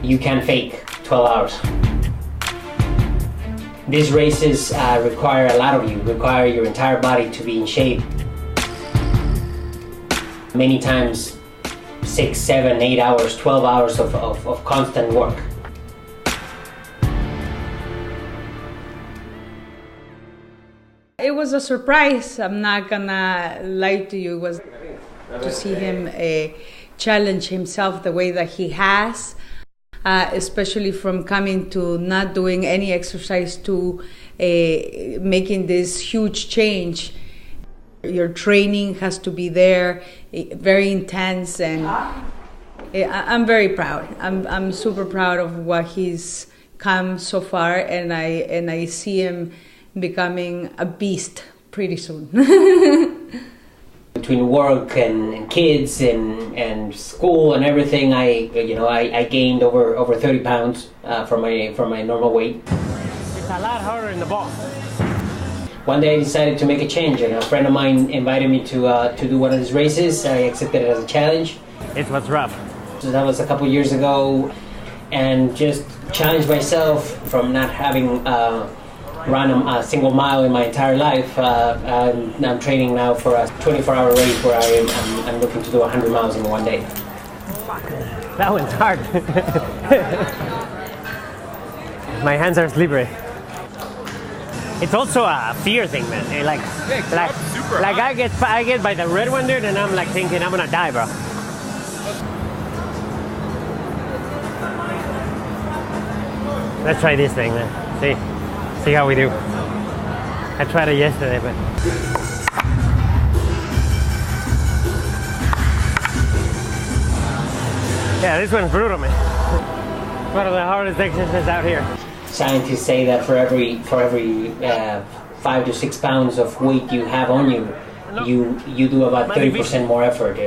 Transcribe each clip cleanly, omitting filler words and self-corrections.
you can fake 12 hours. These races require a lot of you, require your entire body to be in shape. Many times 6, 7, 8 hours, 12 hours of constant work. It was a surprise, I'm not gonna lie to you. It was to see him challenge himself the way that he has, especially from coming to not doing any exercise to making this huge change. Your training has to be there, very intense, and I'm very proud. I'm super proud of what he's come so far, and I see him becoming a beast pretty soon. Between work and kids and school and everything, I gained over 30 pounds from my normal weight. It's a lot harder in the ball. One day I decided to make a change, and a friend of mine invited me to do one of these races. I accepted it as a challenge. It was rough. So that was a couple years ago, and just challenged myself from not having run a single mile in my entire life. I'm training now for a 24-hour race where I'm looking to do 100 miles in one day. That one's hard. My hands are slippery. It's also a fear thing, man. Like I get by the red one, dude, and I'm like thinking I'm gonna die, bro. Let's try this thing, man. See how we do. I tried it yesterday, but yeah, this one's brutal, man. One of the hardest exercises out here. Scientists say that for every 5 to 6 pounds of weight you have on you, you do about 30% more effort.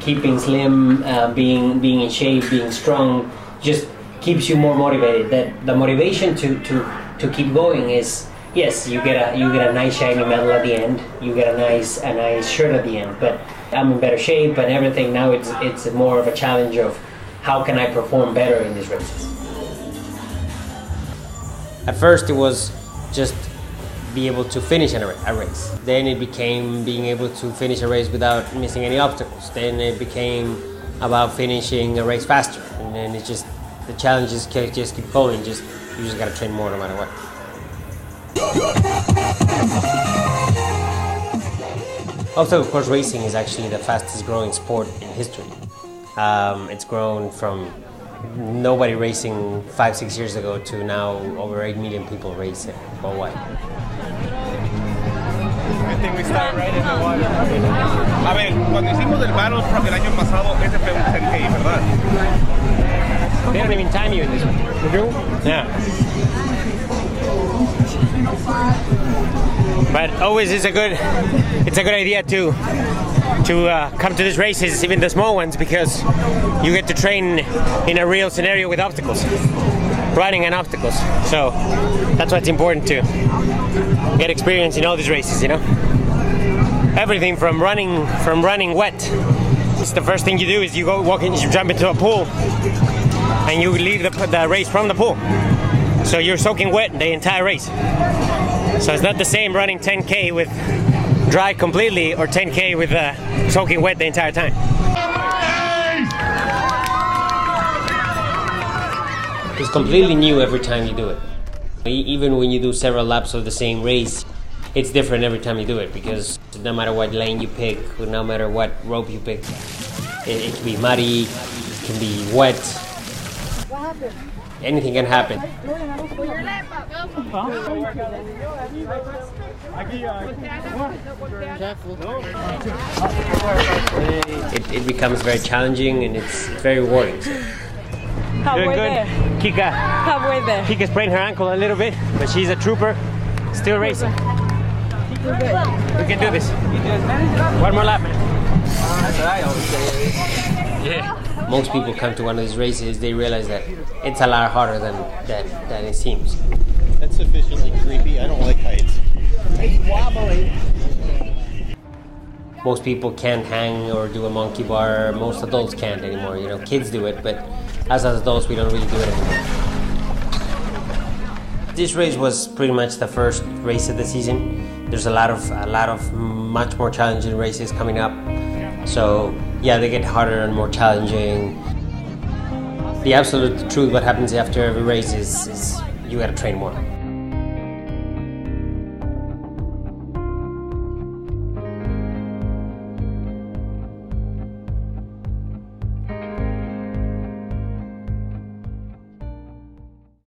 Keeping slim, being in shape, being strong, just keeps you more motivated. That the motivation to keep going is, yes, you get a nice shiny medal at the end, you get a nice shirt at the end. But I'm in better shape and everything. Now it's more of a challenge of how can I perform better in these races. At first it was just be able to finish a race. Then it became being able to finish a race without missing any obstacles. Then it became about finishing a race faster. And then it's just, the challenges just keep going. You just gotta train more no matter what. Also, of course, racing is actually the fastest growing sport in history. It's grown from nobody racing 5-6 years ago to now over 8 million people racing worldwide. I think we start right in the water. A ver, cuando hicimos el battle el año pasado, ese fue un 10K, ¿verdad? They don't even time you in this one. You do? Yeah. But always it's a good idea to come to these races, even the small ones, because you get to train in a real scenario with obstacles, running and obstacles. So that's why it's important to get experience in all these races, you know. Everything from running wet. It's the first thing you do is you go walking, you jump into a pool, and you leave the race from the pool. So you're soaking wet the entire race. So it's not the same running 10K with dry completely or 10K with soaking wet the entire time. It's completely new every time you do it. Even when you do several laps of the same race, it's different every time you do it, because no matter what lane you pick, no matter what rope you pick, it can be muddy, it can be wet. What happened? Anything can happen. It becomes very challenging and it's very rewarding. So. Doing good. Kika sprained her ankle a little bit, but she's a trooper, still racing. We can do this. One more lap, man. Yeah. Most people come to one of these races, they realize that it's a lot harder than it seems. That's sufficiently creepy. I don't like heights. It's wobbly. most people can't hang or do a monkey bar. Most adults can't anymore. You know, kids do it, but as adults, we don't really do it anymore. This race was pretty much the first race of the season. There's a lot of much more challenging races coming up. So yeah, they get harder and more challenging. The absolute truth, what happens after every race is you got to train more.